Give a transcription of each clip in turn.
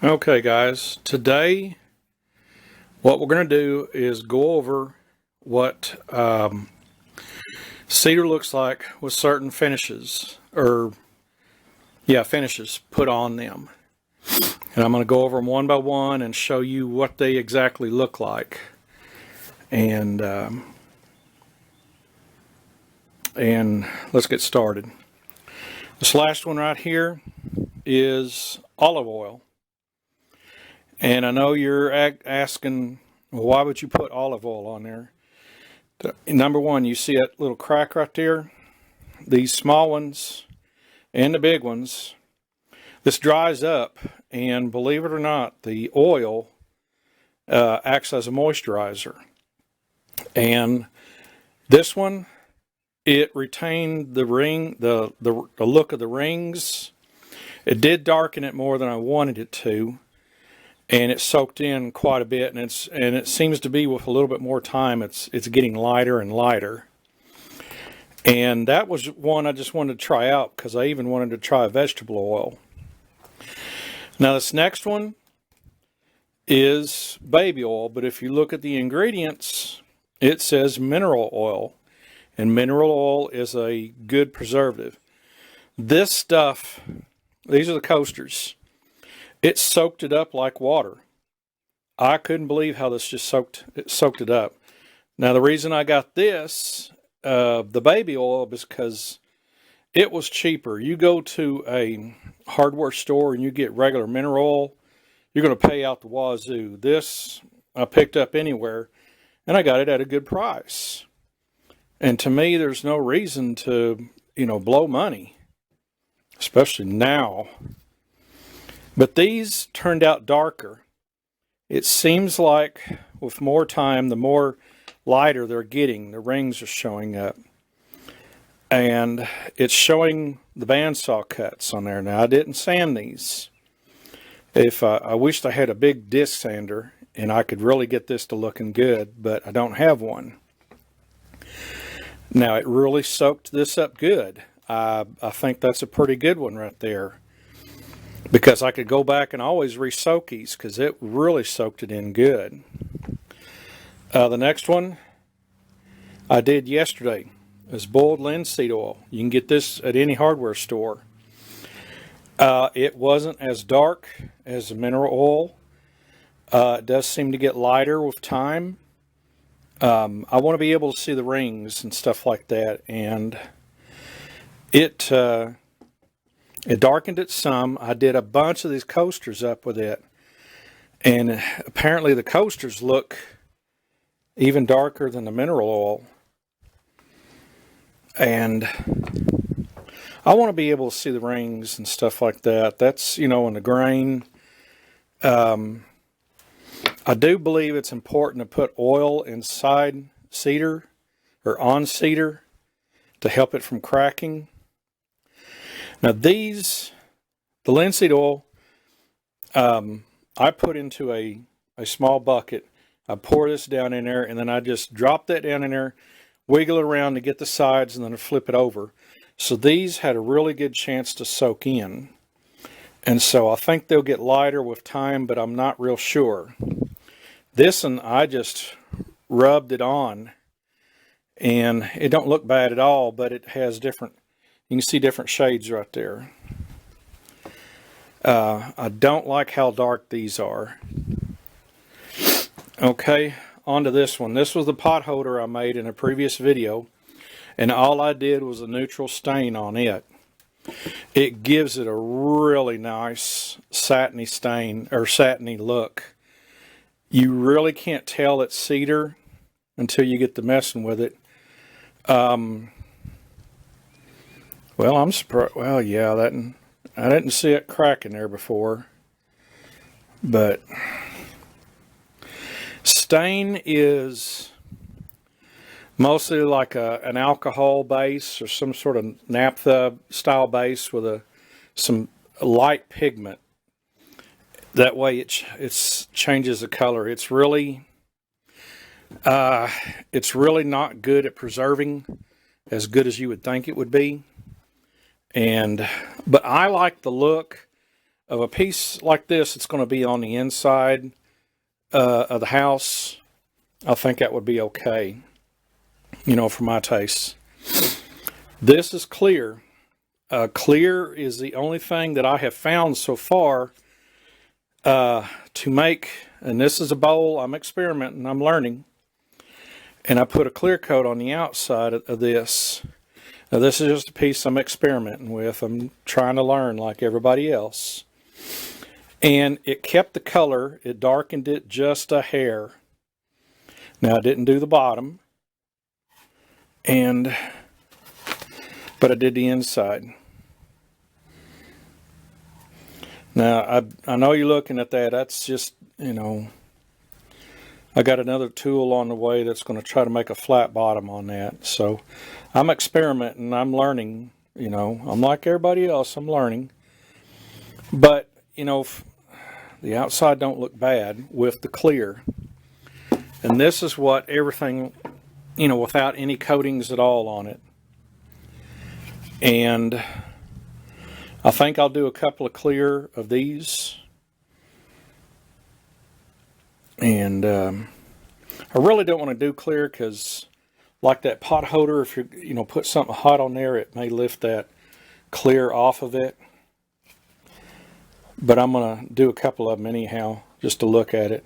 Okay guys, today what we're going to do is go over what cedar looks like with certain finishes, finishes put on them. And I'm going to go over them one by one and show you what they exactly look like. And let's get started. This last one right here is olive oil. And I know you're asking, well, why would you put olive oil on there? Number one, you see that little crack right there? These small ones and the big ones, this dries up, and believe it or not, the oil acts as a moisturizer. And this one, it retained the ring, the look of the rings. It did darken it more than I wanted it to. And it soaked in quite a bit, and it seems to be, with a little bit more time, it's getting lighter and lighter. And that was one I just wanted to try out, because I even wanted to try vegetable oil. Now this next one is baby oil, but if you look at the ingredients, it says mineral oil, and mineral oil is a good preservative. This stuff, these are the coasters. It soaked it up like water. I couldn't believe how this just soaked it up. Now the reason I got this, the baby oil, is because it was cheaper. You go to a hardware store and you get regular mineral oil, you're going to pay out the wazoo. This I picked up anywhere, and I got it at a good price. And to me, there's no reason to, blow money, especially now. But these turned out darker. It seems like with more time, the more lighter they're getting. The rings are showing up. And it's showing the bandsaw cuts on there. Now, I didn't sand these. I wished I had a big disc sander and I could really get this to looking good, but I don't have one. Now, it really soaked this up good. I think that's a pretty good one right there, because I could go back and always re-soak these, because it really soaked it in good. The next one I did yesterday is boiled linseed oil. You can get this at any hardware store. It wasn't as dark as the mineral oil. It does seem to get lighter with time. I want to be able to see the rings and stuff like that, and it darkened it some. I did a bunch of these coasters up with it, and apparently the coasters look even darker than the mineral oil. And I want to be able to see the rings and stuff like that. That's, in the grain. I do believe it's important to put oil inside cedar, or on cedar, to help it from cracking. Now the linseed oil, I put into a small bucket. I pour this down in there, and then I just drop that down in there, wiggle it around to get the sides, and then I flip it over. So these had a really good chance to soak in. And so I think they'll get lighter with time, but I'm not real sure. This one, I just rubbed it on, and it don't look bad at all, but it has different, you can see different shades right there. I don't like how dark these are. Okay, on to this one. This was the pot holder I made in a previous video, and all I did was a neutral stain on it. It gives it a really nice satiny stain, or satiny look. You really can't tell it's cedar until you get to messing with it. Well, I'm surprised. Well, yeah, I didn't see it cracking there before. But stain is mostly like an alcohol base, or some sort of naphtha style base with some light pigment. That way it changes the color. It's really not good at preserving as good as you would think it would be. But I like the look of a piece like this, it's going to be on the inside of the house, I think that would be okay, you know, for my taste. This is clear. Clear is the only thing that I have found so far to make, and this is a bowl, I'm experimenting, I'm learning, and I put a clear coat on the outside of this. Now this is just a piece I'm experimenting with. I'm trying to learn like everybody else. And it kept the color, it darkened it just a hair. Now I didn't do the bottom, but I did the inside. Now I know you're looking at that, that's just, you know, I got another tool on the way that's going to try to make a flat bottom on that. So I'm experimenting, I'm learning, you know, I'm like everybody else, I'm learning. But, you know, the outside don't look bad with the clear. And this is what everything, you know, without any coatings at all on it. And I think I'll do a couple of clear of these. And I really don't want to do clear because, like that pot holder, if you know, put something hot on there, it may lift that clear off of it. But I'm going to do a couple of them anyhow, just to look at it.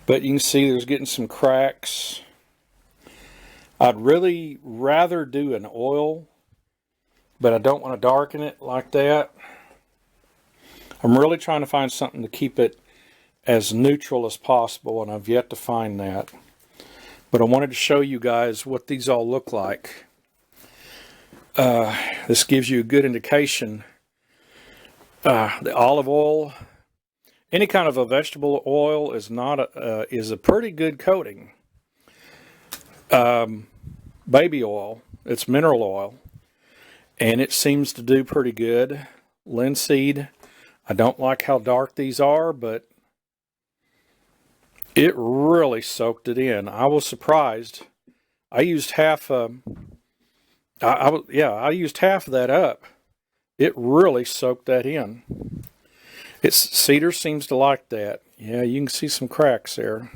But you can see there's getting some cracks. I'd really rather do an oil, but I don't want to darken it like that. I'm really trying to find something to keep it as neutral as possible, and I've yet to find that. But I wanted to show you guys what these all look like. This gives you a good indication. The olive oil, any kind of a vegetable oil is is a pretty good coating. Baby oil, it's mineral oil, and it seems to do pretty good. Linseed, I don't like how dark these are, but it really soaked it in. I was surprised. I used half. I used half of that up. It really soaked that in. Cedar seems to like that. Yeah, you can see some cracks there.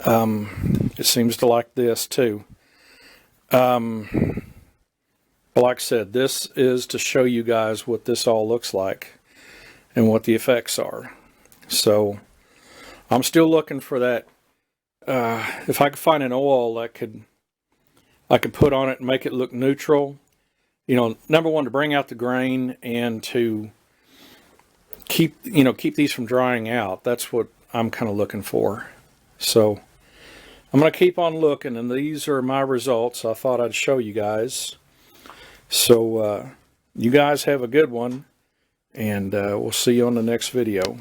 It seems to like this too. But like I said, this is to show you guys what this all looks like and what the effects are. So I'm still looking for that. If I could find an oil that I could put on it and make it look neutral. You know, number one, to bring out the grain and to keep these from drying out. That's what I'm kind of looking for. So I'm going to keep on looking, and these are my results. I thought I'd show you guys. So you guys have a good one, and we'll see you on the next video.